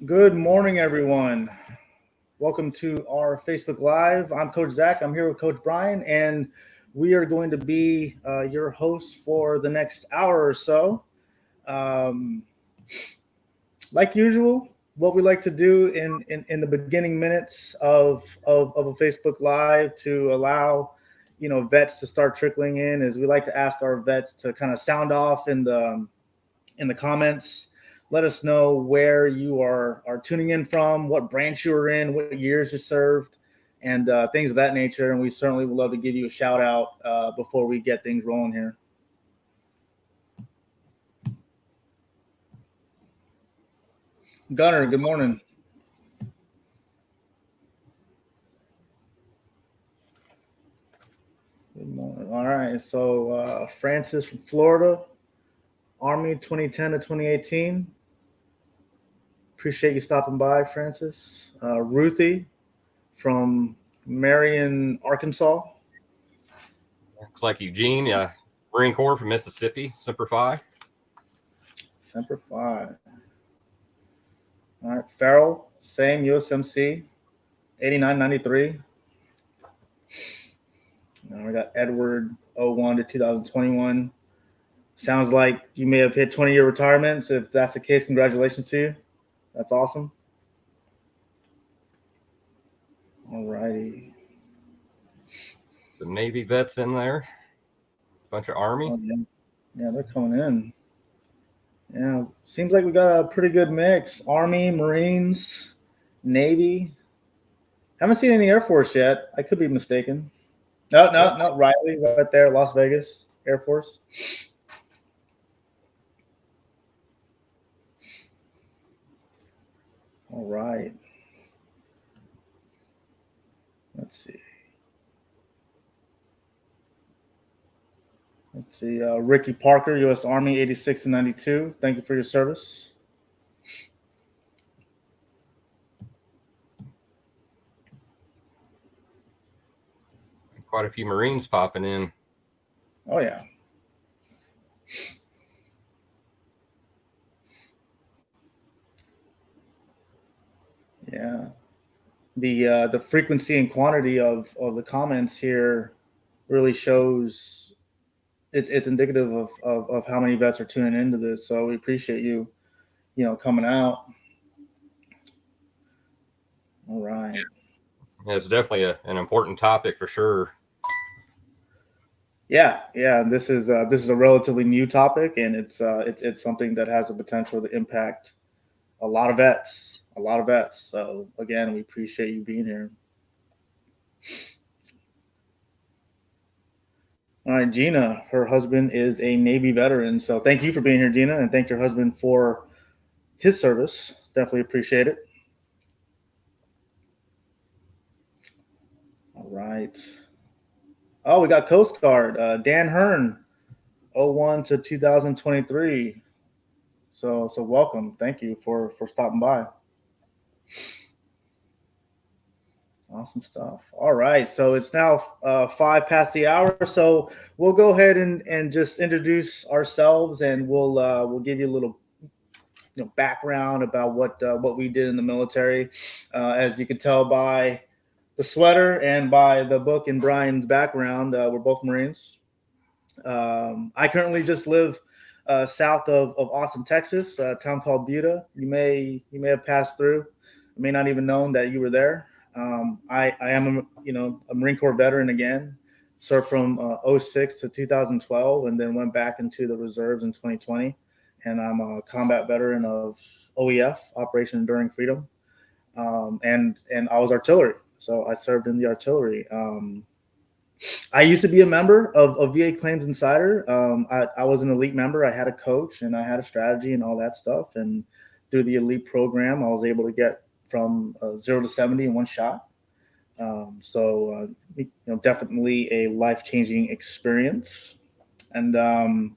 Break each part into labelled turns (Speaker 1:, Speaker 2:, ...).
Speaker 1: Good morning, everyone. Welcome to our Facebook Live. I'm Coach Zach. I'm here with Coach Brian, and we are going to be your hosts for the next hour or so. Um, like usual, what we like to do in the beginning minutes of a Facebook Live to allow vets to start trickling in is we like to ask our vets to kind of sound off in the comments. Let us know where you are tuning in from, what branch you were in, what years you served, and things of that nature. And we certainly would love to give you a shout out before we get things rolling here. Gunner, good morning. Good morning. All right. So Francis from Florida, Army 2010 to 2018. Appreciate you stopping by, Francis. Ruthie from Marion, Arkansas.
Speaker 2: Looks like Eugene, Marine Corps from Mississippi, Semper Fi.
Speaker 1: Semper Fi. All right, Farrell, same USMC, 8993. Now we got Edward, 01 to 2021. Sounds like you may have hit 20-year retirement. So if that's the case, congratulations to you. That's awesome. All righty.
Speaker 2: The Navy vets in there, bunch of Army.
Speaker 1: Oh, yeah, they're coming in. Yeah, seems like we got a pretty good mix. Army, Marines, Navy. Haven't seen any Air Force yet. I could be mistaken. No. Riley right there, Las Vegas Air Force. All right. Let's see. Ricky Parker, U.S. Army, 86 and 92. Thank you for your service.
Speaker 2: Quite a few Marines popping in.
Speaker 1: Oh, yeah. Yeah. The frequency and quantity of the comments here really shows it's indicative of how many vets are tuning into this. So we appreciate you coming out. All right.
Speaker 2: Yeah, it's definitely an important topic for sure.
Speaker 1: Yeah. This is a relatively new topic, and it's something that has the potential to impact a lot of vets. So again, we appreciate you being here. All right, Gina, her husband is a Navy veteran. So thank you for being here, Gina, and thank your husband for his service. Definitely appreciate it. All right. Oh, we got Coast Guard. Dan Hearn, 01 to 2023. So welcome. Thank you for stopping by. Awesome stuff. All right. So it's now 5 past the hour. So we'll go ahead and just introduce ourselves, and we'll give you a little background about what we did in the military. As you can tell by the sweater and by the book and Brian's background, we're both Marines. I currently just live south of Austin, Texas, a town called Buda. You may have passed through. I may not even known that you were there. I am a Marine Corps veteran again. Served from 06 to 2012, and then went back into the reserves in 2020. And I'm a combat veteran of OEF, Operation Enduring Freedom, and I was artillery. So I served in the artillery. I used to be a member of VA Claims Insider. I was an elite member. I had a coach and I had a strategy and all that stuff. And through the elite program, I was able to get from 0 to 70 in one shot. Definitely a life-changing experience. And I'm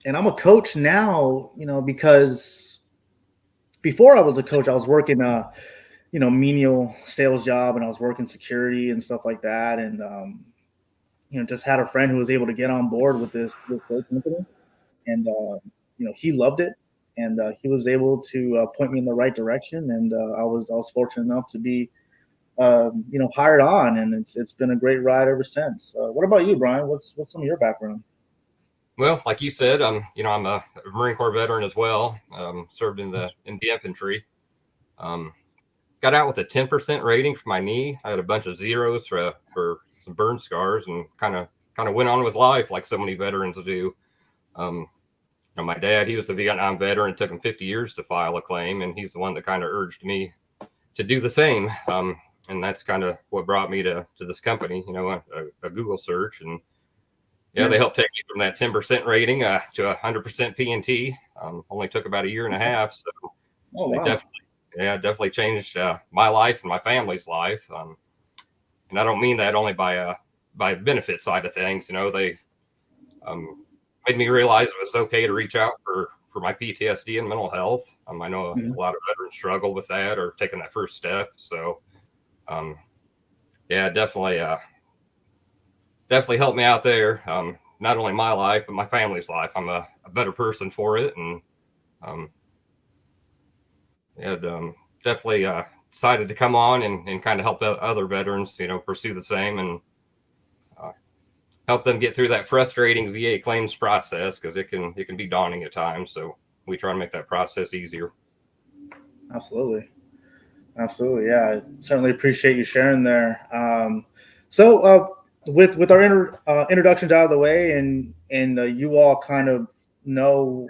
Speaker 1: a coach now, because before I was a coach, I was working menial sales job, and I was working security and stuff like that. And, just had a friend who was able to get on board with this company, and, he loved it. and he was able to point me in the right direction, and I was fortunate enough to be hired on, and it's been a great ride ever since. What about you, Brian? What's some of your background?
Speaker 2: Well, like you said, I'm a Marine Corps veteran as well. Served in the infantry. Got out with a 10% rating for my knee. I had a bunch of zeros for some burn scars, and kind of went on with life like so many veterans do. My dad, he was a Vietnam veteran. It took him 50 years to file a claim, and he's the one that kind of urged me to do the same. And that's kind of what brought me to this company, a Google search. And they helped take me from that 10% rating to 100% P&T. Only took about a year and a half. So
Speaker 1: Oh, wow.
Speaker 2: definitely changed my life and my family's life. And I don't mean that only by benefit side of things. They made me realize it was okay to reach out for my PTSD and mental health. I know a lot of veterans struggle with that or taking that first step. So, definitely helped me out there. Not only my life, but my family's life. I'm a better person for it. And, definitely decided to come on and kind of help other veterans, pursue the same and help them get through that frustrating VA claims process, because it can be daunting at times. So we try to make that process easier.
Speaker 1: Absolutely. Yeah, I certainly appreciate you sharing there. So with our introductions out of the way, and you all kind of know,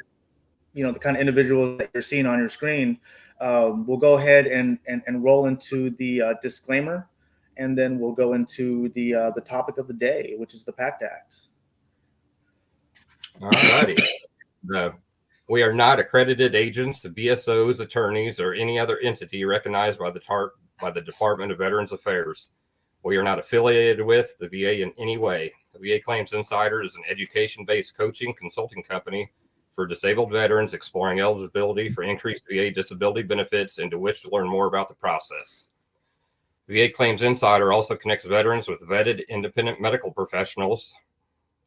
Speaker 1: the kind of individuals that you're seeing on your screen, we'll go ahead and roll into the disclaimer, and then we'll go into the topic of the day, which is the PACT Act.
Speaker 2: All righty. We are not accredited agents to BSOs, attorneys, or any other entity recognized by the Department of Veterans Affairs. We are not affiliated with the VA in any way. The VA Claims Insider is an education-based coaching consulting company for disabled veterans exploring eligibility for increased VA disability benefits and to wish to learn more about the process. VA Claims Insider also connects veterans with vetted independent medical professionals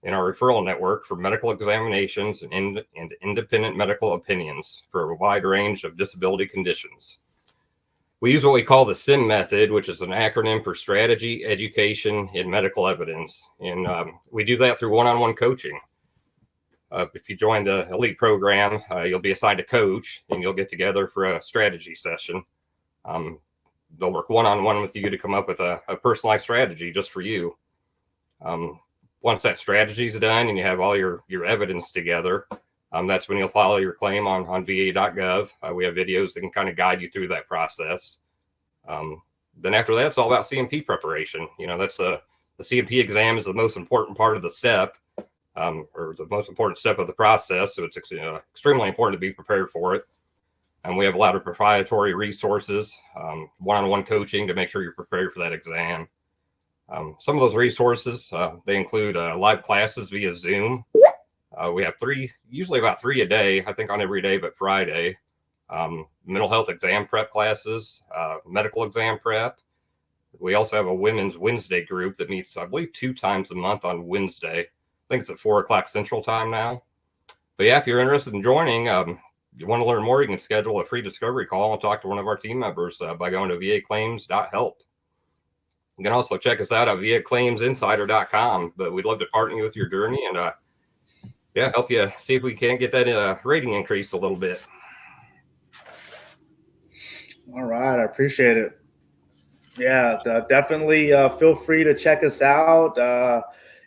Speaker 2: in our referral network for medical examinations and independent medical opinions for a wide range of disability conditions. We use what we call the SIM method, which is an acronym for strategy, education, and medical evidence. And we do that through one-on-one coaching. If you join the elite program, you'll be assigned a coach, and you'll get together for a strategy session. They'll work one-on-one with you to come up with a personalized strategy just for you. Once that strategy is done and you have all your evidence together, that's when you'll file your claim on va.gov. We have videos that can kind of guide you through that process. Then after that, it's all about CMP preparation. That's the CMP exam is the most important part of the step, or the most important step of the process. So it's extremely important to be prepared for it. And we have a lot of proprietary resources, one-on-one coaching to make sure you're prepared for that exam. Some of those resources, they include live classes via Zoom. We have usually about three a day, I think on every day but Friday. Mental health exam prep classes, medical exam prep. We also have a Women's Wednesday group that meets, I believe, 2 times a month on Wednesday. I think it's at 4:00 Central Time now. But yeah, if you're interested in joining, you want to learn more, you can schedule a free discovery call and talk to one of our team members by going to vaclaims.help. You can also check us out at vaclaimsinsider.com, but we'd love to partner you with your journey and help you see if we can get that rating increased a little bit.
Speaker 1: All right, I appreciate it. Yeah, definitely feel free to check us out.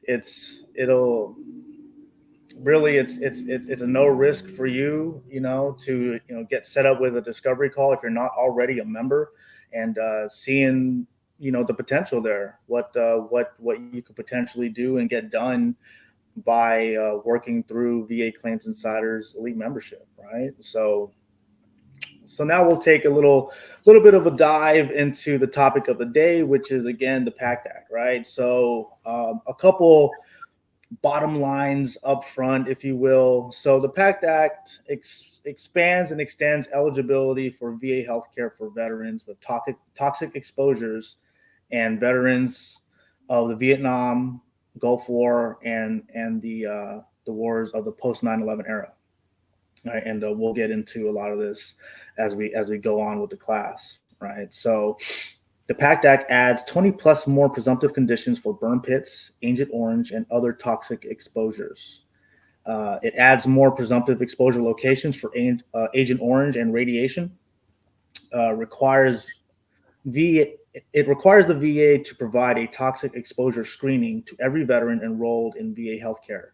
Speaker 1: It's a no risk for you, to get set up with a discovery call if you're not already a member, and seeing the potential there, what you could potentially do and get done by working through VA Claims Insider's elite membership, right? So now we'll take a little bit of a dive into the topic of the day, which is again the PACT Act, right? So a couple bottom lines up front, if you will. So the PACT Act expands and extends eligibility for VA healthcare for veterans with toxic exposures and veterans of the Vietnam, Gulf War, and the wars of the post 9/11 era. right? And we'll get into a lot of this as we go on with the class, right? So the PACT Act adds 20 plus more presumptive conditions for burn pits, Agent Orange, and other toxic exposures. It adds more presumptive exposure locations for Agent Orange and radiation. Requires it requires the VA to provide a toxic exposure screening to every veteran enrolled in VA healthcare,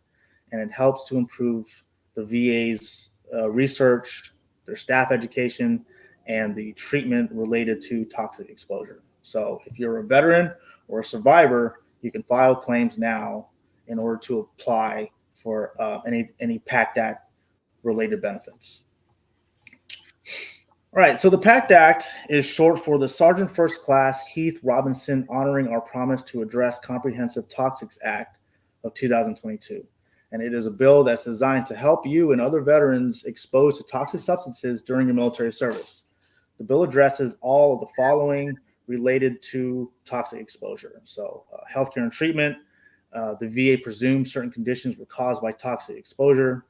Speaker 1: and it helps to improve the VA's research, their staff education, and the treatment related to toxic exposure. So, if you're a veteran or a survivor, you can file claims now in order to apply for any PACT Act related benefits. All right, so the PACT Act is short for the Sergeant First Class Heath Robinson Honoring Our Promise to Address Comprehensive Toxics Act of 2022. And it is a bill that's designed to help you and other veterans exposed to toxic substances during your military service. The bill addresses all of the following related to toxic exposure. So, healthcare and treatment. The VA presumes certain conditions were caused by toxic exposure.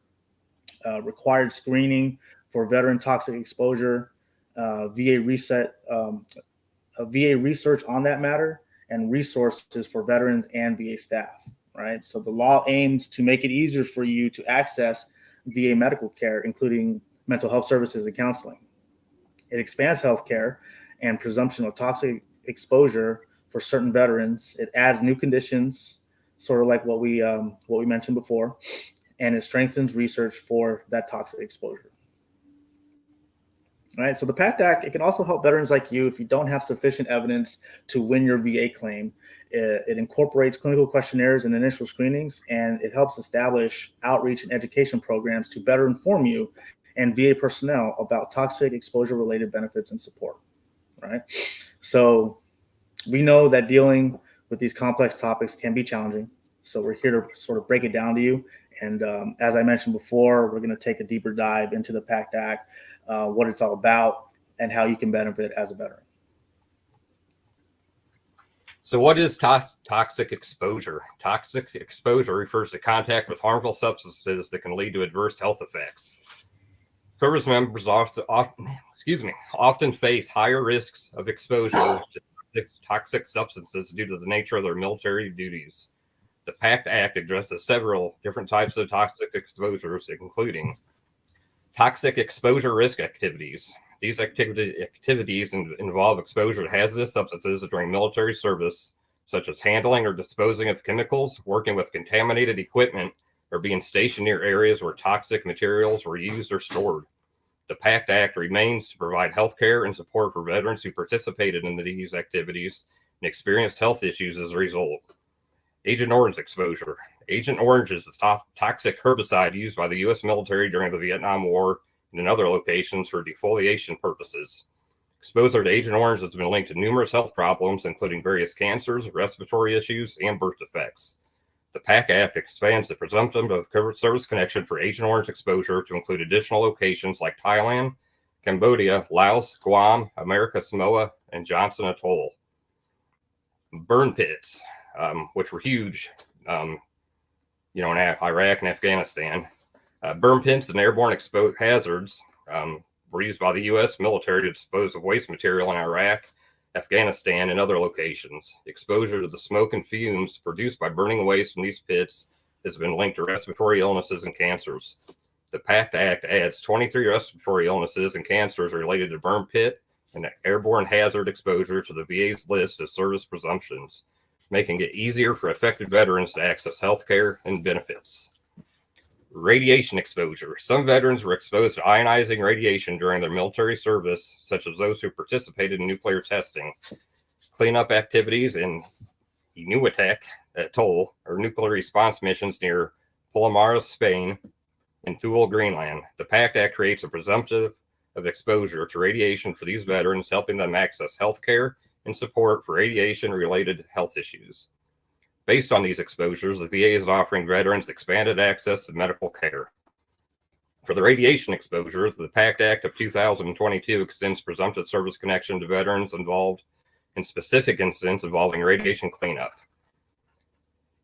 Speaker 1: Required screening for veteran toxic exposure, VA research on that matter, and resources for veterans and VA staff, right? So the law aims to make it easier for you to access VA medical care, including mental health services and counseling. It expands healthcare and presumption of toxic exposure for certain veterans. It adds new conditions, sort of like what we mentioned before, and it strengthens research for that toxic exposure. All right, so the PACT Act, it can also help veterans like you if you don't have sufficient evidence to win your VA claim. It incorporates clinical questionnaires and initial screenings, and it helps establish outreach and education programs to better inform you and VA personnel about toxic exposure-related benefits and support, right? So we know that dealing with these complex topics can be challenging, so we're here to sort of break it down to you. And as I mentioned before, we're going to take a deeper dive into the PACT Act, what it's all about, and how you can benefit as a veteran.
Speaker 2: So what is toxic exposure? Toxic exposure refers to contact with harmful substances that can lead to adverse health effects. Service members often face higher risks of exposure to toxic substances due to the nature of their military duties. The PACT Act addresses several different types of toxic exposures, including toxic exposure risk activities. These activities involve exposure to hazardous substances during military service, such as handling or disposing of chemicals, working with contaminated equipment, or being stationed near areas where toxic materials were used or stored. The PACT Act remains to provide health care and support for veterans who participated in these activities and experienced health issues as a result. Agent Orange exposure. Agent Orange is the toxic herbicide used by the U.S. military during the Vietnam War and in other locations for defoliation purposes. Exposure to Agent Orange has been linked to numerous health problems, including various cancers, respiratory issues, and birth defects. The PACT Act expands the presumption of service connection for Agent Orange exposure to include additional locations like Thailand, Cambodia, Laos, Guam, America Samoa, and Johnson Atoll. Burn pits, which were huge, in Iraq and Afghanistan. Burn pits and airborne hazards were used by the U.S. military to dispose of waste material in Iraq, Afghanistan, and other locations. Exposure to the smoke and fumes produced by burning waste from these pits has been linked to respiratory illnesses and cancers. The PACT Act adds 23 respiratory illnesses and cancers related to burn pit and airborne hazard exposure to the VA's list of service presumptions, making it easier for affected veterans to access health care and benefits. Radiation exposure. Some veterans were exposed to ionizing radiation during their military service, such as those who participated in nuclear testing, cleanup activities in Inuiatek Atoll, or nuclear response missions near Palomares, Spain, and Thule, Greenland. The PACT Act creates a presumption of exposure to radiation for these veterans, helping them access health care and support for radiation-related health issues. Based on these exposures, the VA is offering veterans expanded access to medical care. For the radiation exposure, the PACT Act of 2022 extends presumptive service connection to veterans involved in specific incidents involving radiation cleanup.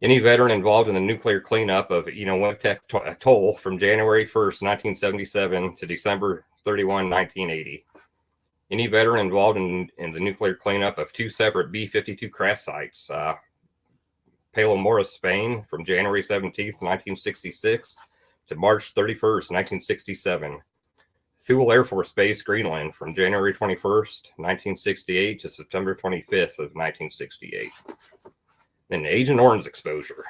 Speaker 2: Any veteran involved in the nuclear cleanup of Enowetak Atoll from January 1st, 1977 to December 31, 1980. Any veteran involved in the nuclear cleanup of two separate B-52 crash sites, Palomares, Spain, from January 17th, 1966 to March 31st, 1967. Thule Air Force Base, Greenland, from January 21st, 1968 to September 25th of 1968. Then Agent Orange exposure.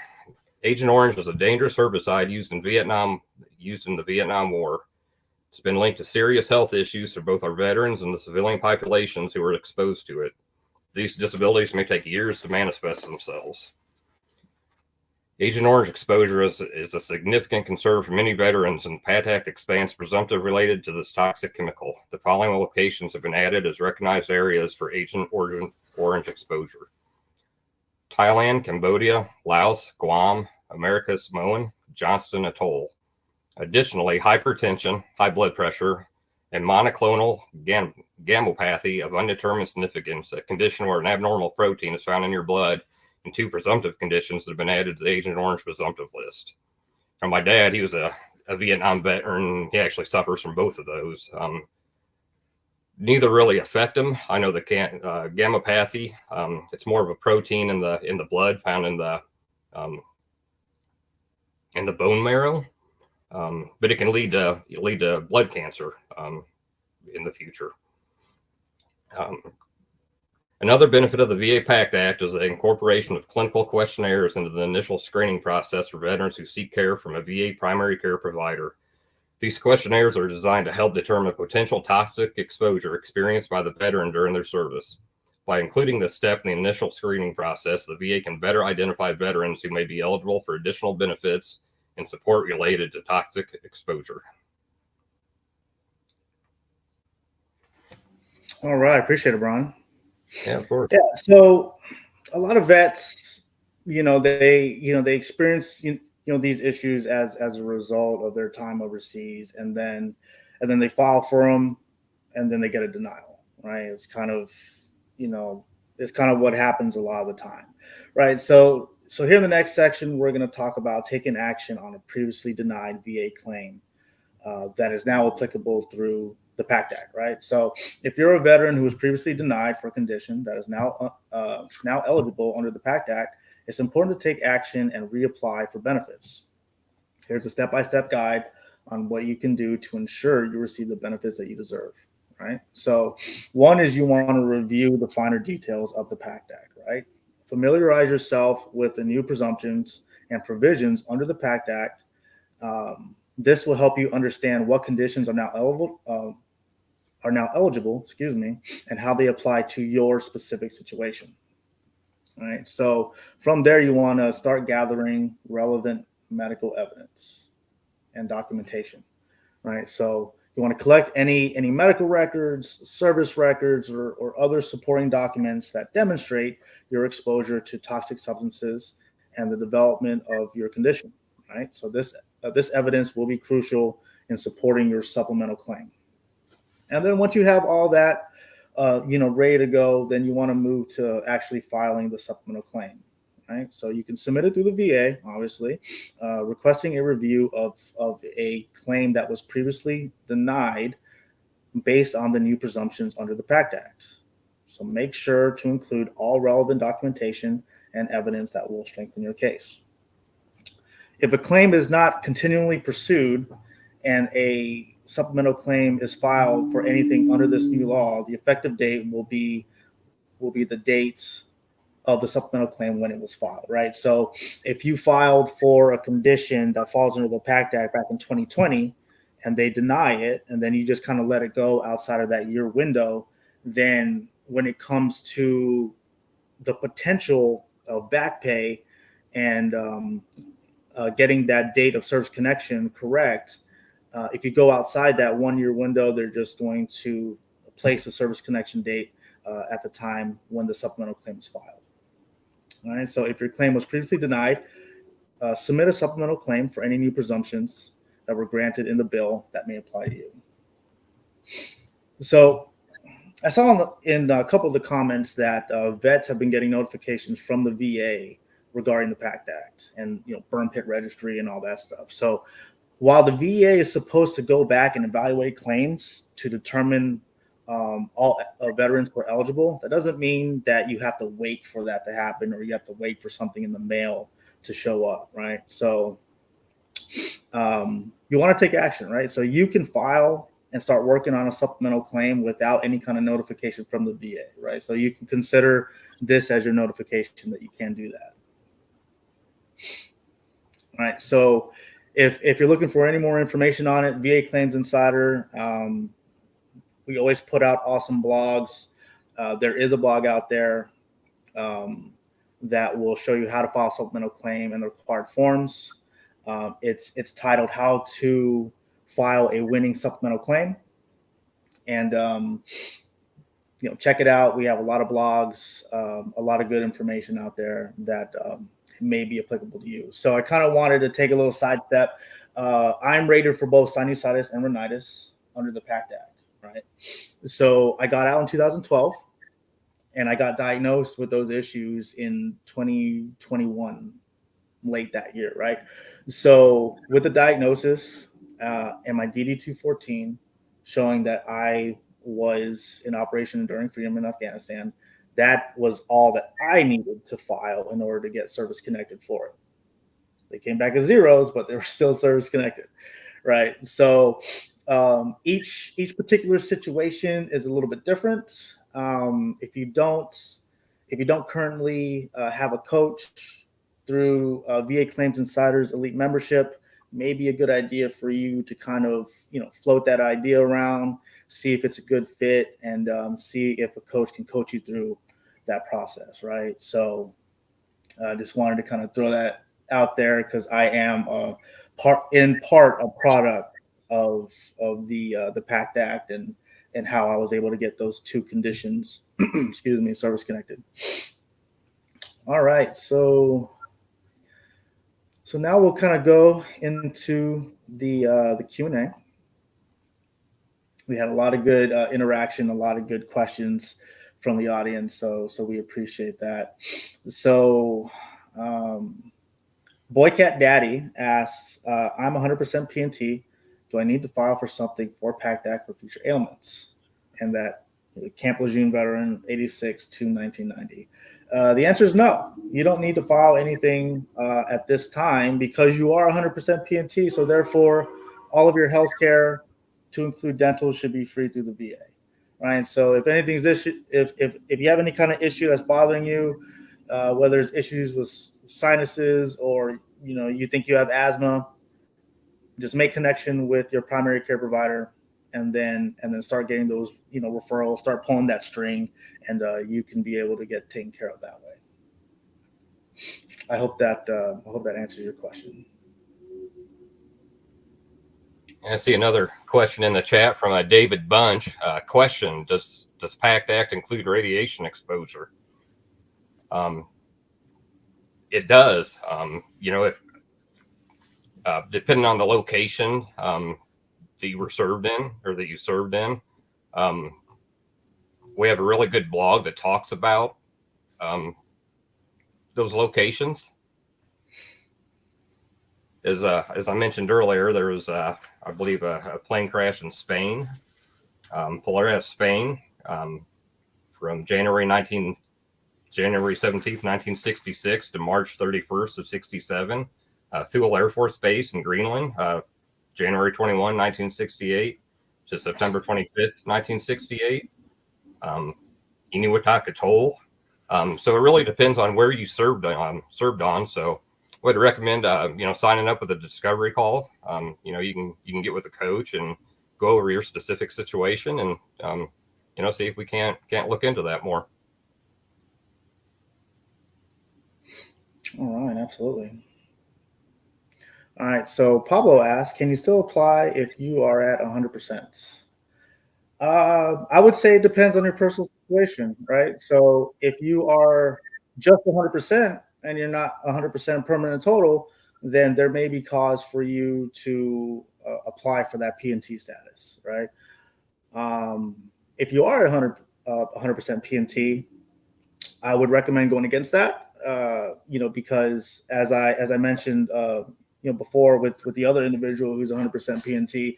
Speaker 2: Agent Orange was a dangerous herbicide used in the Vietnam War. It's been linked to serious health issues for both our veterans and the civilian populations who were exposed to it. These disabilities may take years to manifest themselves. Agent Orange exposure is a significant concern for many veterans, and PACT Act expands presumptive related to this toxic chemical. The following locations have been added as recognized areas for Agent Orange exposure: Thailand, Cambodia, Laos, Guam, American Samoa, Johnston Atoll. Additionally, hypertension, high blood pressure, and monoclonal gammopathy of undetermined significance, a condition where an abnormal protein is found in your blood, and two presumptive conditions that have been added to the Agent Orange presumptive list. And my dad, he was a Vietnam veteran. He actually suffers from both of those. Neither really affect him. I know the gammopathy. It's more of a protein in the blood found in the bone marrow, but it can lead to blood cancer in the future. Another benefit of the VA PACT Act is the incorporation of clinical questionnaires into the initial screening process for veterans who seek care from a VA primary care provider. These questionnaires are designed to help determine potential toxic exposure experienced by the veteran during their service. By including this step in the initial screening process, the VA can better identify veterans who may be eligible for additional benefits and support related to toxic exposure.
Speaker 1: All right, appreciate it, Brian.
Speaker 2: Yeah, of course.
Speaker 1: Yeah, so a lot of vets, they experience these issues as a result of their time overseas, and then they file for them, and then they get a denial, right? It's kind of what happens a lot of the time, right? So here in the next section, we're going to talk about taking action on a previously denied VA claim that is now applicable through the PACT Act, right? So if you're a veteran who was previously denied for a condition that is now eligible under the PACT Act, it's important to take action and reapply for benefits. Here's a step-by-step guide on what you can do to ensure you receive the benefits that you deserve, right? So one is you want to review the finer details of the PACT Act, right? Familiarize yourself with the new presumptions and provisions under the PACT Act. This will help you understand what conditions are now eligible, and how they apply to your specific situation. All right. So from there, you want to start gathering relevant medical evidence and documentation, right? So you want to collect any medical records, service records, or other supporting documents that demonstrate your exposure to toxic substances and the development of your condition, right? So this evidence will be crucial in supporting your supplemental claim. And then once you have all that, ready to go, then you want to move to actually filing the supplemental claim, right? So you can submit it through the VA, obviously, requesting a review of a claim that was previously denied based on the new presumptions under the PACT Act. So make sure to include all relevant documentation and evidence that will strengthen your case. If a claim is not continually pursued and a supplemental claim is filed for anything under this new law, the effective date will be the date of the supplemental claim when it was filed, right? So if you filed for a condition that falls under the PACT Act back in 2020 and they deny it, and then you just kind of let it go outside of that year window, then when it comes to the potential of back pay and getting that date of service connection correct, if you go outside that 1 year window, they're just going to place the service connection date at the time when the supplemental claim is filed. All right. So if your claim was previously denied, submit a supplemental claim for any new presumptions that were granted in the bill that may apply to you. So I saw in a couple of the comments that vets have been getting notifications from the VA regarding the PACT Act and burn pit registry and all that stuff. So while the VA is supposed to go back and evaluate claims to determine all veterans were eligible, that doesn't mean that you have to wait for that to happen or you have to wait for something in the mail to show up, right? So you want to take action, right? So you can file and start working on a supplemental claim without any kind of notification from the VA, right? So you can consider this as your notification that you can do that. All right. So if you're looking for any more information on it, VA Claims Insider, we always put out awesome blogs. There is a blog out there that will show you how to file a supplemental claim and the required forms. It's titled "How to File a Winning Supplemental Claim," and check it out. We have a lot of blogs, a lot of good information out there that may be applicable to you. So I kind of wanted to take a little sidestep. I'm rated for both sinusitis and rhinitis under the PACT Act, right? So I got out in 2012, and I got diagnosed with those issues in 2021, late that year, right? So with the diagnosis and my DD-214 showing that I was in Operation Enduring Freedom in Afghanistan, that was all that I needed to file in order to get service connected for it. They came back as zeros, but they were still service connected, right? So each particular situation is a little bit different. If you don't currently have a coach through VA Claims Insider's elite membership, may be a good idea for you to kind of float that idea around, see if it's a good fit, and see if a coach can coach you through that process, right? So I just wanted to kind of throw that out there because I am a product of the PACT Act and how I was able to get those two conditions, excuse me, service connected. All right, so now we'll kind of go into the Q&A. We had a lot of good interaction, a lot of good questions from the audience, so we appreciate that. So Boycat Daddy asks, I'm 100% P&T. Do I need to file for something for PACT Act for future ailments? And that Camp Lejeune veteran, 86 to 1990. The answer is no. You don't need to file anything at this time because you are 100% P&T. So therefore, all of your health care, to include dental, should be free through the VA, right? So if anything's issue, if you have any kind of issue that's bothering you, whether it's issues with sinuses or you think you have asthma, just make connection with your primary care provider, and then start getting those referrals, start pulling that string, and you can be able to get taken care of that way. I hope that answers your question.
Speaker 2: I see another question in the chat from David Bunch. Question: Does PACT Act include radiation exposure? It does. If depending on the location that you were served in or that you served in, we have a really good blog that talks about those locations. As I mentioned earlier, there was, I believe, a plane crash in Spain, Polaris, Spain, from January 17th, 1966 to March 31st of 67, Thule Air Force Base in Greenland, January 21, 1968 to September 25th, 1968, Eniwetok Atoll. So it really depends on where you served on. So I would recommend, signing up with a discovery call. You can get with a coach and go over your specific situation and, see if we can't look into that more.
Speaker 1: All right, absolutely. All right, so Pablo asks, can you still apply if you are at 100%? I would say it depends on your personal situation, right? So if you are just 100% and you're not 100% permanent total, then there may be cause for you to apply for that P&T status, right? If you are 100% P&T, I would recommend going against that. because as I mentioned, before with the other individual who's 100% PNT,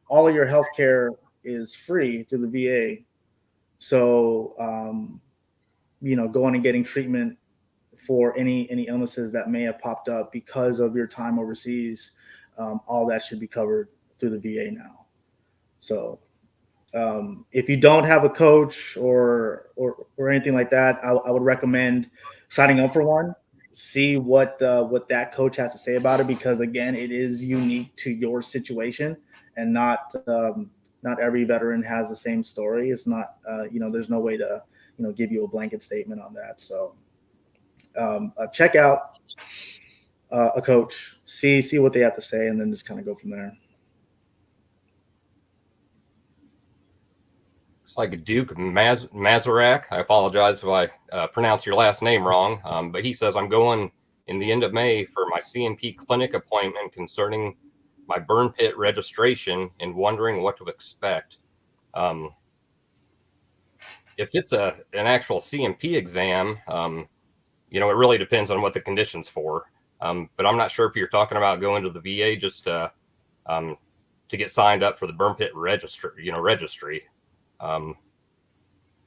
Speaker 1: all of your healthcare is free through the VA. So, going and getting treatment for any illnesses that may have popped up because of your time overseas, all that should be covered through the VA now. So, if you don't have a coach or anything like that, I would recommend signing up for one. See what that coach has to say about it, because again, it is unique to your situation, and not every veteran has the same story. It's not there's no way to give you a blanket statement on that. So check out a coach, see what they have to say, and then just kind of go from there.
Speaker 2: Like Duke Mazarak. I apologize if I pronounce your last name wrong, but he says, I'm going in the end of May for my CMP clinic appointment concerning my burn pit registration and wondering what to expect. If it's an actual CMP exam, it really depends on what the condition's for. But I'm not sure if you're talking about going to the VA just to get signed up for the burn pit registry.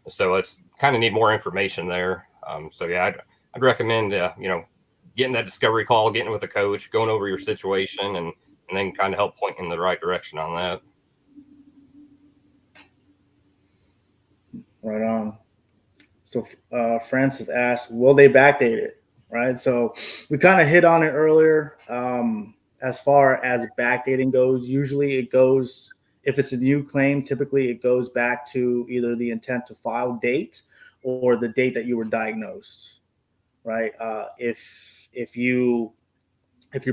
Speaker 2: So it's kind of need more information there. So yeah, I'd recommend, getting that discovery call, getting with a coach, going over your situation, and then kind of help point in the right direction on that.
Speaker 1: Right on. So Francis asked, will they backdate it? Right. So we kind of hit on it earlier. As far as backdating goes, usually it goes, if it's a new claim, typically it goes back to either the intent to file date or the date that you were diagnosed. Right. If you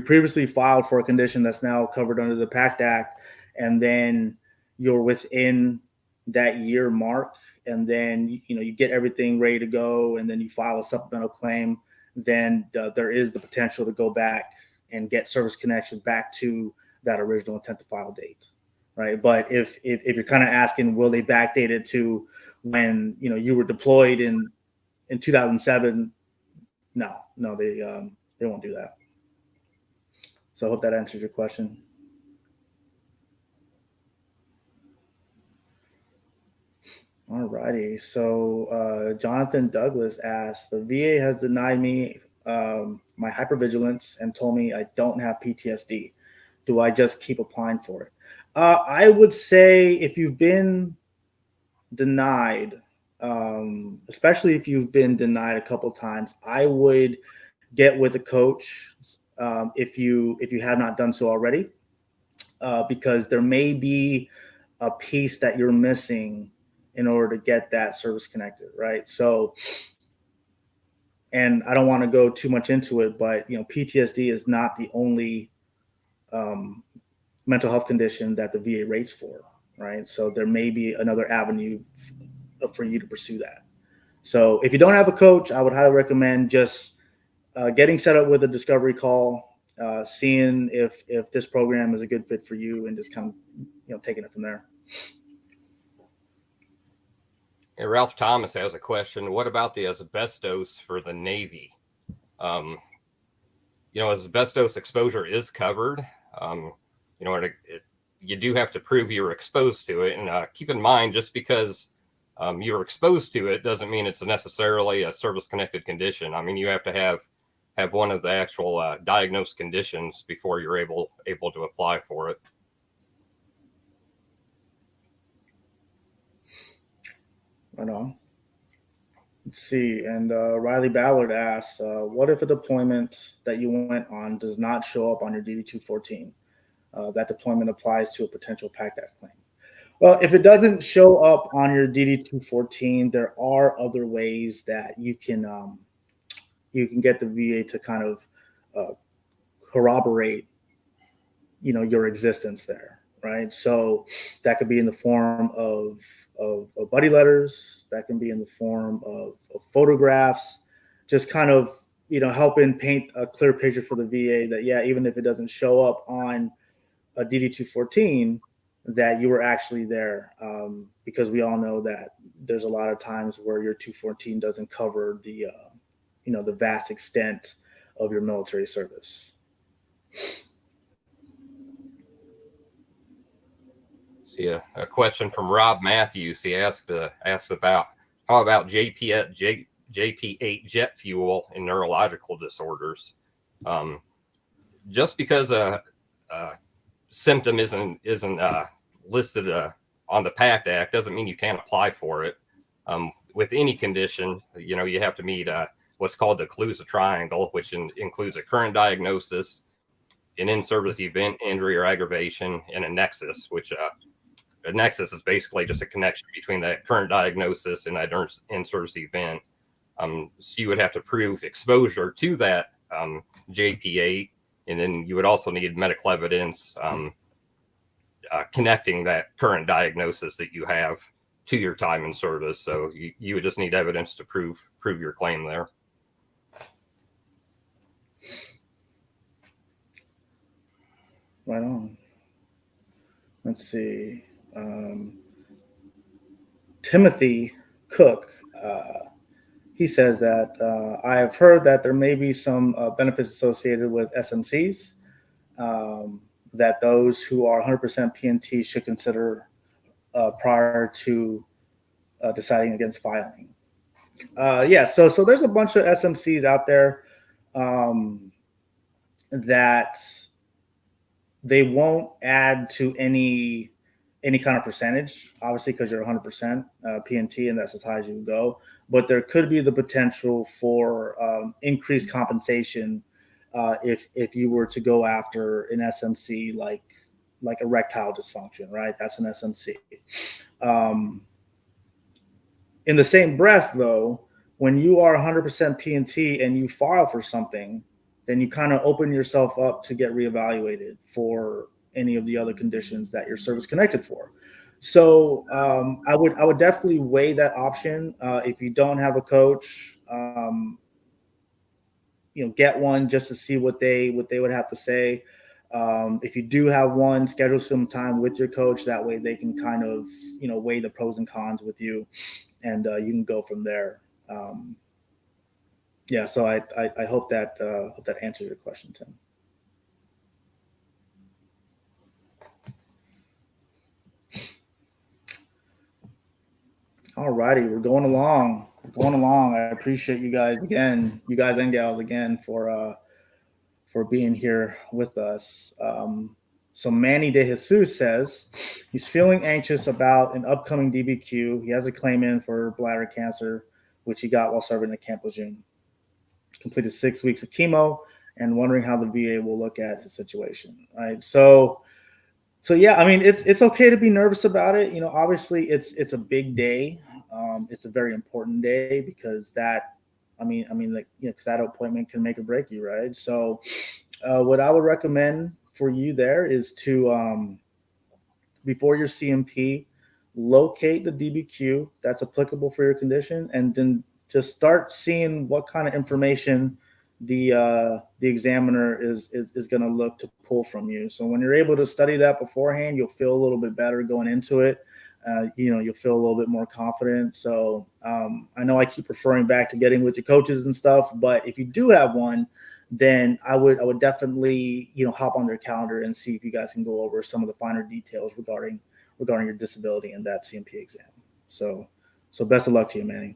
Speaker 1: previously filed for a condition that's now covered under the PACT Act, and then you're within that year mark, and then you get everything ready to go, and then you file a supplemental claim, then there is the potential to go back and get service connection back to that original intent to file date, right? But if you're kind of asking, will they backdate it to when you were deployed in 2007? No, they won't do that. So I hope that answers your question. All righty. So Jonathan Douglas asked, the VA has denied me my hypervigilance and told me I don't have PTSD. Do I just keep applying for it? I would say if you've been denied, especially if you've been denied a couple times, I would get with a coach if you have not done so already, because there may be a piece that you're missing in order to get that service connected, right? So, and I don't want to go too much into it, but PTSD is not the only mental health condition that the VA rates for, right? So there may be another avenue for you to pursue that. So if you don't have a coach, I would highly recommend just getting set up with a discovery call, seeing if this program is a good fit for you, and just kind of taking it from there.
Speaker 2: Yeah, Ralph Thomas has a question. What about the asbestos for the Navy? Asbestos exposure is covered. You do have to prove you were exposed to it. And keep in mind, just because you were exposed to it doesn't mean it's necessarily a service-connected condition. I mean, you have to have one of the actual diagnosed conditions before you're able to apply for it.
Speaker 1: Right on. Let's see. And Riley Ballard asks, what if a deployment that you went on does not show up on your DD-214? That deployment applies to a potential PACT Act claim. Well, if it doesn't show up on your DD-214, there are other ways that you can get the VA to kind of corroborate, your existence there, right? So that could be in the form of buddy letters. That can be in the form of photographs, just kind of helping paint a clear picture for the VA that, yeah, even if it doesn't show up on a DD-214, that you were actually there, because we all know that there's a lot of times where your 214 doesn't cover the the vast extent of your military service.
Speaker 2: See a question from Rob Matthews. He asked about how about JP8 jet fuel in neurological disorders. Just because a symptom isn't listed on the PACT Act doesn't mean you can't apply for it. With any condition, you have to meet what's called the Calusa Triangle, which includes a current diagnosis, an in-service event, injury, or aggravation, and a nexus, which a nexus is basically just a connection between that current diagnosis and that in-service event. So you would have to prove exposure to that JP8, and then you would also need medical evidence connecting that current diagnosis that you have to your time in service. So you would just need evidence to prove your claim there.
Speaker 1: Right on. Let's see. Timothy Cook, he says that I have heard that there may be some benefits associated with SMCs, that those who are 100% PNT should consider prior to deciding against filing. So there's a bunch of SMCs out there that they won't add to any kind of percentage, obviously, because you're 100% PNT, and that's as high as you can go. But there could be the potential for increased compensation if you were to go after an SMC like erectile dysfunction, right? That's an SMC. In the same breath, though, when you are 100% PNT and you file for something, then you kind of open yourself up to get reevaluated for any of the other conditions that you're service connected for. So I would definitely weigh that option. If you don't have a coach, get one just to see what they would have to say. If you do have one, schedule some time with your coach. That way they can kind of weigh the pros and cons with you, and you can go from there. So I hope that answers your question, Tim. All righty, we're going along. I appreciate you guys again, you guys and gals again, for being here with us. So Manny De Jesus says he's feeling anxious about an upcoming DBQ. He has a claim in for bladder cancer, which he got while serving at Camp Lejeune. Completed 6 weeks of chemo and wondering how the VA will look at his situation. Right. So yeah, I mean, it's okay to be nervous about it. Obviously it's a big day. It's a very important day because that appointment can make or break you, right? So what I would recommend for you there is to, before your CMP, locate the DBQ that's applicable for your condition, and then just start seeing what kind of information the examiner is going to look to pull from you. So when you're able to study that beforehand, you'll feel a little bit better going into it. You'll feel a little bit more confident. So I know I keep referring back to getting with your coaches and stuff, but if you do have one, then I would definitely hop on their calendar and see if you guys can go over some of the finer details regarding your disability and that CMP exam. So best of luck to you, Manny.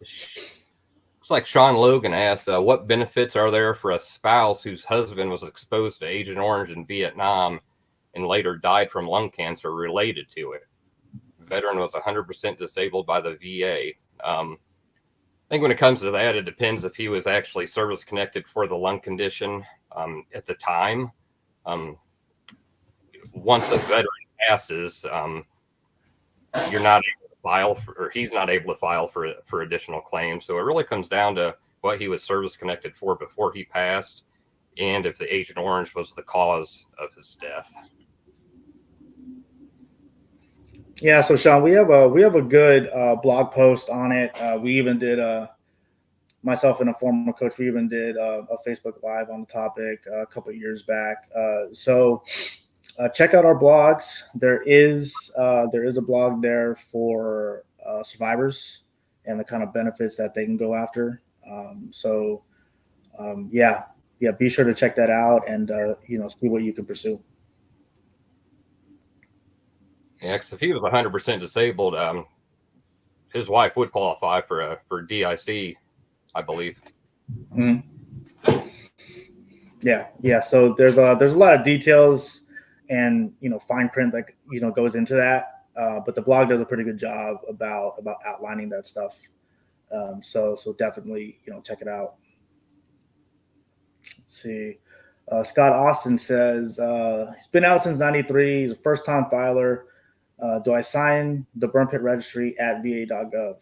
Speaker 2: Looks like Sean Logan asked, what benefits are there for a spouse whose husband was exposed to Agent Orange in Vietnam and later died from lung cancer related to it? Veteran was 100% disabled by the VA. I think when it comes to that, it depends if he was actually service connected for the lung condition at the time. Once a veteran passes, you're not able to file or he's not able to file for additional claims. So it really comes down to what he was service connected for before he passed, and if the Agent Orange was the cause of his death.
Speaker 1: Yeah, so Sean, we have a good blog post on it. We even did myself and a former coach. We even did a Facebook Live on the topic a couple of years back. So check out our blogs. There is a blog there for survivors and the kind of benefits that they can go after. Yeah, be sure to check that out and see what you can pursue.
Speaker 2: Yeah, because if he was 100% disabled, his wife would qualify for DIC, I believe.
Speaker 1: Mm-hmm. Yeah. So there's a lot of details and fine print that goes into that, but the blog does a pretty good job about outlining that stuff. So definitely check it out. Let's see. Scott Austin says he's been out since '93. He's a first-time filer. Do I sign the burn pit registry at va.gov?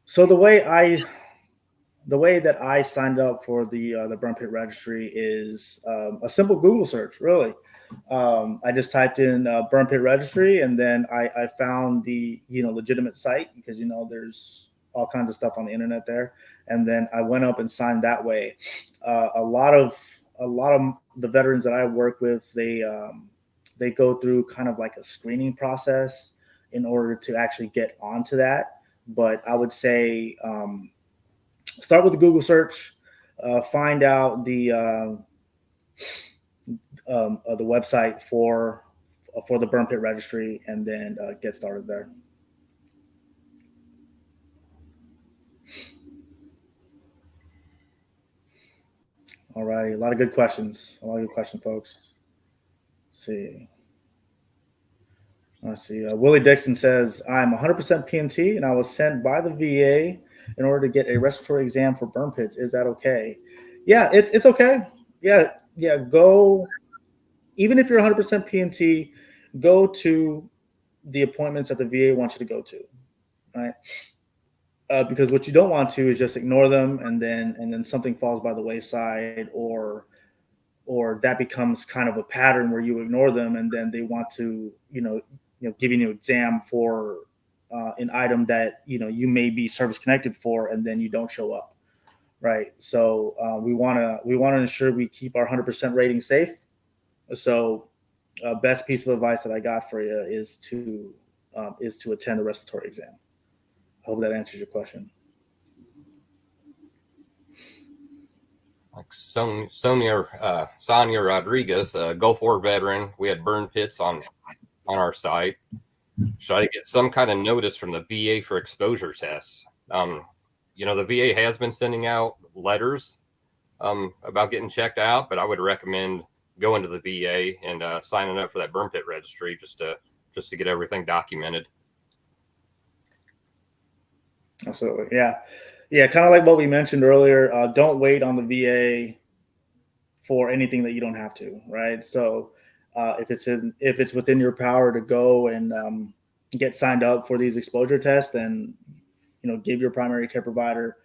Speaker 1: So the way that I signed up for the burn pit registry is a simple Google search. Really, I just typed in burn pit registry, and then I found the legitimate site because there's all kinds of stuff on the internet there, and then I went up and signed that way. A lot of the veterans that I work with, they go through kind of like a screening process in order to actually get onto that. But I would say start with the Google search, find out the website for the burn pit registry, and then get started there. All right, a lot of good questions. Folks. Let's see. Willie Dixon says, I'm 100% PNT, and I was sent by the VA in order to get a respiratory exam for burn pits. Is that okay? Yeah, it's okay. Yeah. Go, even if you're 100% PNT, go to the appointments that the VA wants you to go to, right? Because what you don't want to is just ignore them, and then something falls by the wayside, or that becomes kind of a pattern where you ignore them, and then they want to give you an exam for an item that you may be service connected for, and then you don't show up, right? So we want to ensure we keep our 100% rating safe. So best piece of advice that I got for you is to attend the respiratory exam. I hope that answers your question.
Speaker 2: Like Sonia Rodriguez, Gulf War veteran. We had burn pits on our site. Should I get some kind of notice from the VA for exposure tests? The VA has been sending out letters about getting checked out, but I would recommend going to the VA and signing up for that burn pit registry just to get everything documented.
Speaker 1: Absolutely, yeah. Kind of like what we mentioned earlier. Don't wait on the VA for anything that you don't have to, right? So if it's within your power to go and get signed up for these exposure tests, then give your primary care provider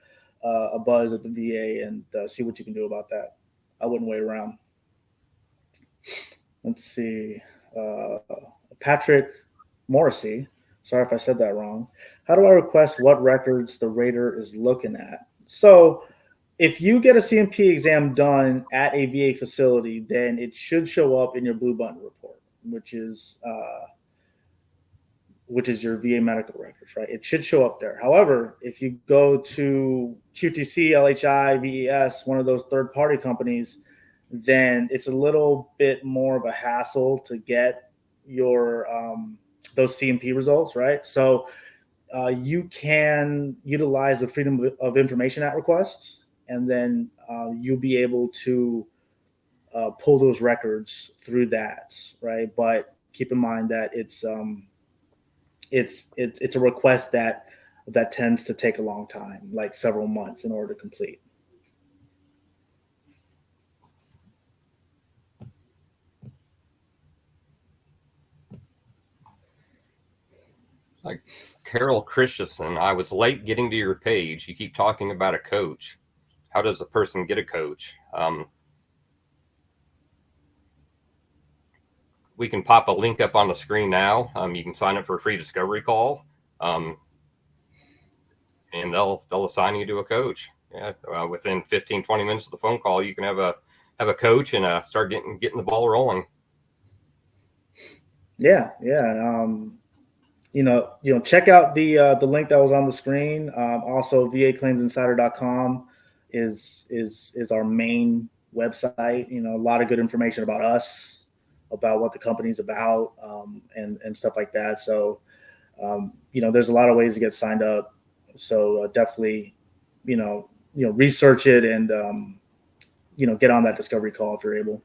Speaker 1: a buzz at the VA and see what you can do about that. I wouldn't wait around. Let's see. Patrick Morrissey. Sorry if I said that wrong. How do I request what records the rater is looking at? So if you get a CMP exam done at a VA facility, then it should show up in your Blue Button report, which is your VA medical records, right? It should show up there. However, if you go to QTC, LHI, VES, one of those third-party companies, then it's a little bit more of a hassle to get your those CMP results, right? So you can utilize the Freedom of Information Act requests, and then you'll be able to pull those records through that, right? But keep in mind that it's a request that tends to take a long time, like several months, in order to complete.
Speaker 2: Like Carol Christensen, I was late getting to your page. You keep talking about a coach. How does a person get a coach? We can pop a link up on the screen now. You can sign up for a free discovery call, and they'll assign you to a coach. Yeah, within 15, 20 minutes of the phone call, you can have a have a coach and start getting the ball rolling.
Speaker 1: Yeah. Check out the link that was on the screen. Also, VAClaimsinsider.com is our main website. A lot of good information about us, about what the company's about, and stuff like that. So, there's a lot of ways to get signed up. So definitely, research it and get on that discovery call if you're able.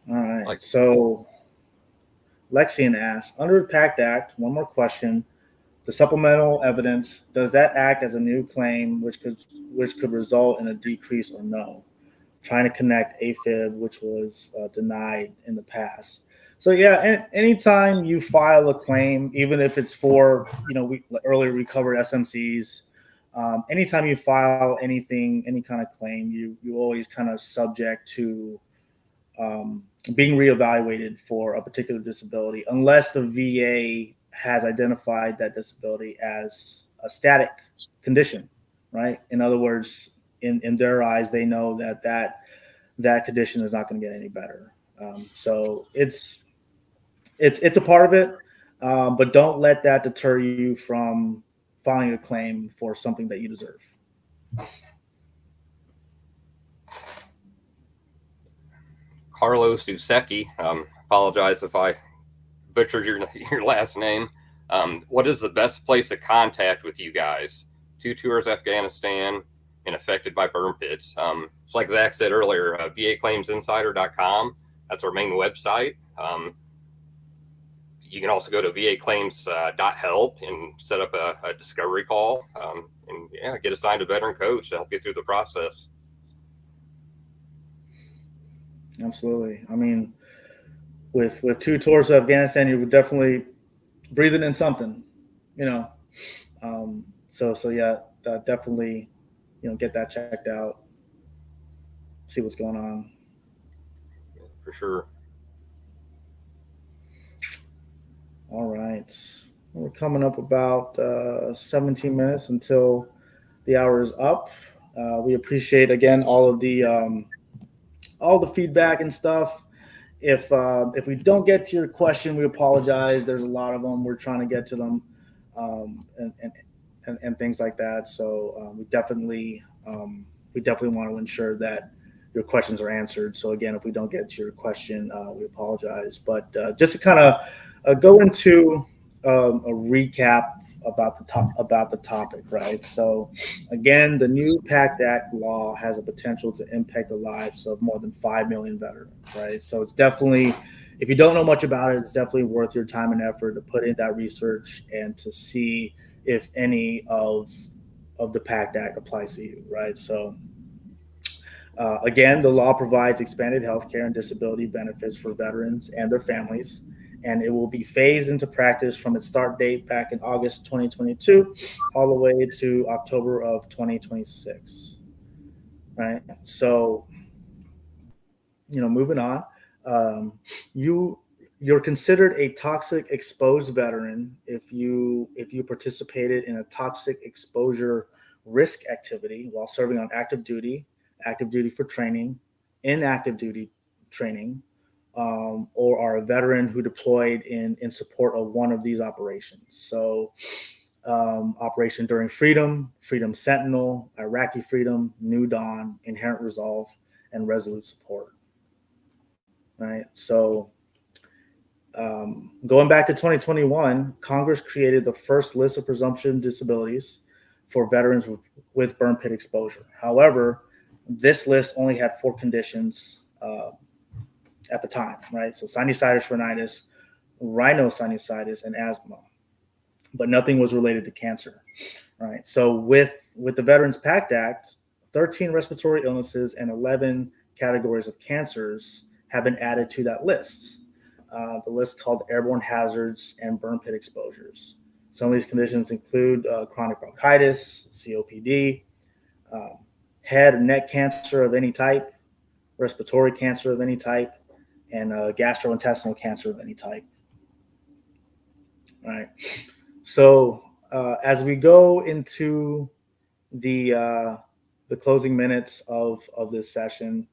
Speaker 1: All right. So Lexian asks, under the PACT Act, one more question. The supplemental evidence, does that act as a new claim which could result in a decrease or no? Trying to connect AFib, which was denied in the past. So yeah, anytime you file a claim, even if it's for, we earlier recovered SMCs, anytime you file anything, any kind of claim, you always kind of subject to being reevaluated for a particular disability, unless the VA has identified that disability as a static condition, right? In other words, in their eyes, they know that condition is not going to get any better. So it's a part of it, but don't let that deter you from filing a claim for something that you deserve.
Speaker 2: Carlos Useki, apologize if I butchered your last name. What is the best place of contact with you guys? 2 tours Afghanistan and affected by burn pits. It's like Zach said earlier, VAClaimsinsider.com. That's our main website. You can also go to VAClaims.help and set up a discovery call and get assigned a veteran coach to help you through the process.
Speaker 1: Absolutely. I mean, with 2 tours to Afghanistan, you were definitely breathing in something, So yeah, definitely, get that checked out, see what's going on.
Speaker 2: For sure.
Speaker 1: All right. We're coming up about 17 minutes until the hour is up. We appreciate, again, all the feedback and stuff. If we don't get to your question, we apologize. There's a lot of them. We're trying to get to them, and things like that. So we definitely want to ensure that your questions are answered. So again, if we don't get to your question, we apologize. But just to kind of go into a recap about the topic, right? So again, the new PACT Act law has a potential to impact the lives of more than 5 million veterans, right? So it's definitely, if you don't know much about it, it's definitely worth your time and effort to put in that research and to see if any of the PACT Act applies to you, right? So again, the law provides expanded healthcare and disability benefits for veterans and their families, and it will be phased into practice from its start date back in August 2022 all the way to October of 2026, right? So, moving on, you're considered a toxic exposed veteran if you participated in a toxic exposure risk activity while serving on active duty for training, inactive duty training, or are a veteran who deployed in support of one of these operations. So Operation Enduring Freedom, Freedom Sentinel, Iraqi Freedom, New Dawn, Inherent Resolve, and Resolute Support. Right. So going back to 2021, Congress created the first list of presumption disabilities for veterans with burn pit exposure. However, this list only had 4 conditions at the time, right? So sinusitis, rhinitis, rhinosinusitis, and asthma, but nothing was related to cancer, right? So with the Veterans PACT Act, 13 respiratory illnesses and 11 categories of cancers have been added to that list. The list called airborne hazards and burn pit exposures. Some of these conditions include chronic bronchitis, COPD, head and neck cancer of any type, respiratory cancer of any type, gastrointestinal cancer of any type. All right. So as we go into the closing minutes of this session,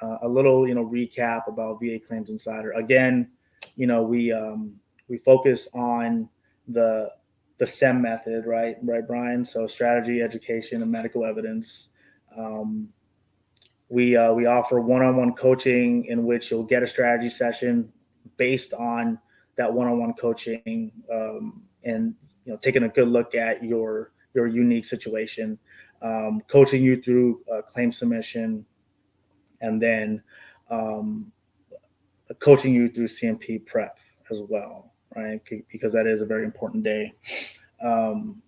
Speaker 1: a little recap about VA Claims Insider. Again, we focus on the SEM method, right, Brian? So strategy, education, and medical evidence. We offer one-on-one coaching in which you'll get a strategy session based on that one-on-one coaching, and taking a good look at your unique situation, coaching you through claim submission, and then coaching you through CMP prep as well, right? Because that is a very important day.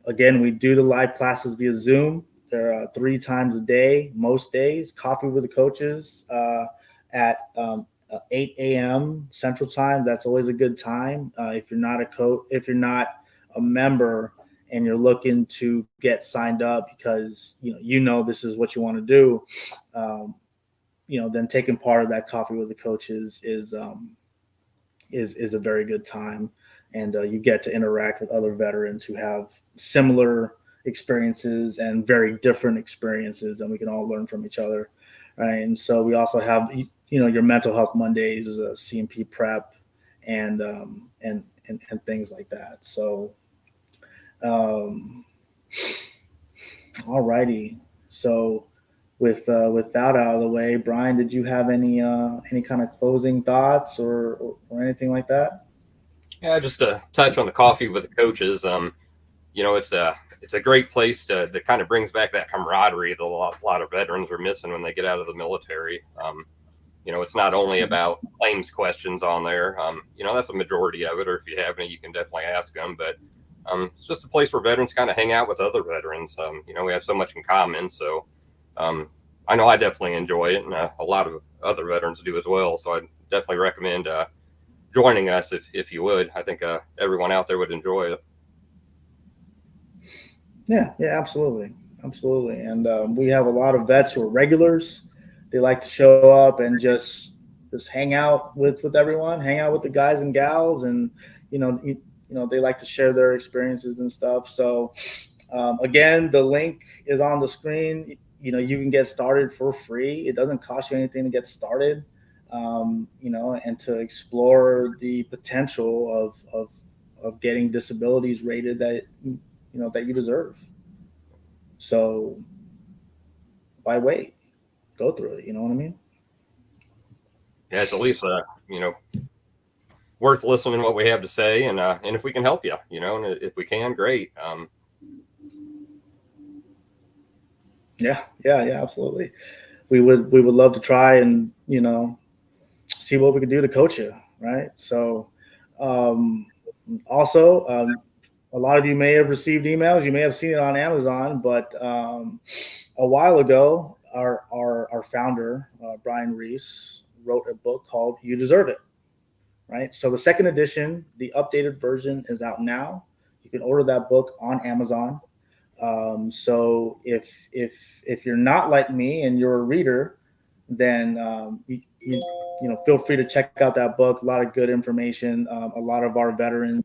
Speaker 1: Again, we do the live classes via Zoom. They're 3 times a day, most days. Coffee with the coaches at 8 a.m. Central Time. That's always a good time. If you're not a member and you're looking to get signed up because this is what you want to do, then taking part of that coffee with the coaches is a very good time, and you get to interact with other veterans who have similar experiences and very different experiences, and we can all learn from each other, right? And so we also have your mental health Mondays, CMP prep, and things like that. So, all righty. So, with that out of the way, Brian, did you have any kind of closing thoughts or anything like that?
Speaker 2: Yeah, just to touch on the coffee with the coaches. It's a great place that kind of brings back that camaraderie that a lot of veterans are missing when they get out of the military. It's not only about claims questions on there. That's a majority of it, or if you have any, you can definitely ask them. But it's just a place where veterans kind of hang out with other veterans. We have so much in common. So I know I definitely enjoy it, and a lot of other veterans do as well. So I definitely recommend joining us if you would. I think everyone out there would enjoy it.
Speaker 1: Yeah, absolutely. And we have a lot of vets who are regulars. They like to show up and just hang out with everyone, hang out with the guys and gals, and they like to share their experiences and stuff. So again, the link is on the screen. You can get started for free. It doesn't cost you anything to get started, and to explore the potential of getting disabilities rated that you deserve. So why wait? Go through it. You know what I mean?
Speaker 2: Yeah, it's at least worth listening to what we have to say, and if we can help you, and if we can, great.
Speaker 1: Yeah, absolutely. We would love to try and see what we could do to coach you, right? So also, a lot of you may have received emails. You may have seen it on Amazon, but a while ago, our founder, Brian Reese, wrote a book called "You Deserve It." Right. So the second edition, the updated version, is out now. You can order that book on Amazon. So if you're not like me and you're a reader, then feel free to check out that book. A lot of good information. A lot of our veterans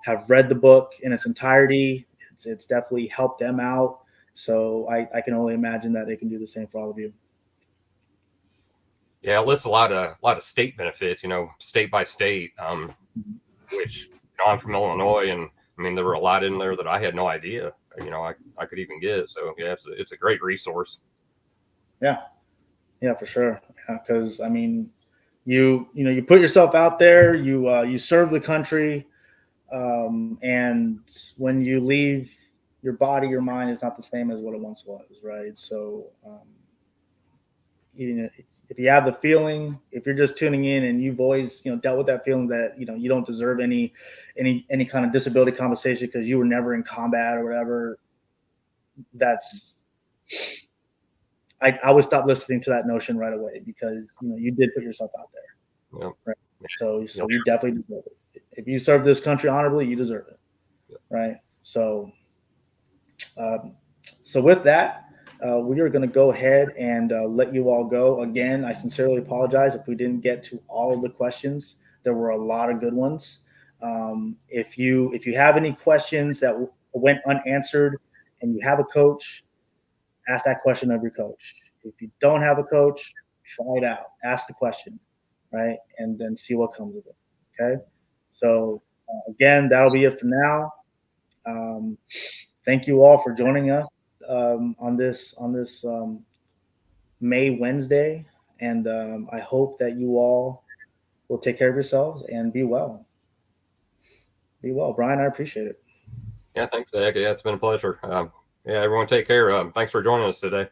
Speaker 1: have read the book in its entirety. It's definitely helped them out. So I can only imagine that they can do the same for all of you.
Speaker 2: Yeah, it lists a lot of state benefits, state by state, which I'm from Illinois, and I mean there were a lot in there that I had no idea, I could even get. So yeah, it's a great resource.
Speaker 1: Yeah, for sure. Because I mean, you put yourself out there, you serve the country, and when you leave, your body, your mind is not the same as what it once was, right? So if you have the feeling, if you're just tuning in and you've always dealt with that feeling that you don't deserve any kind of disability compensation because you were never in combat or whatever, I would stop listening to that notion right away, because you did put yourself out there.
Speaker 2: Yep.
Speaker 1: Right? So you definitely deserve it. If you serve this country honorably, you deserve it. Yep. Right. So with that, we are going to go ahead and let you all go. Again, I sincerely apologize if we didn't get to all of the questions. There were a lot of good ones. If you have any questions that went unanswered and you have a coach, ask that question of your coach. If you don't have a coach, try it out. Ask the question, right? And then see what comes of it. Okay. So again, that'll be it for now. Thank you all for joining us on this May Wednesday, and I hope that you all will take care of yourselves and be well. Be well, Brian. I appreciate it.
Speaker 2: Yeah, thanks, Zach. Yeah, it's been a pleasure. Yeah, everyone take care. Thanks for joining us today.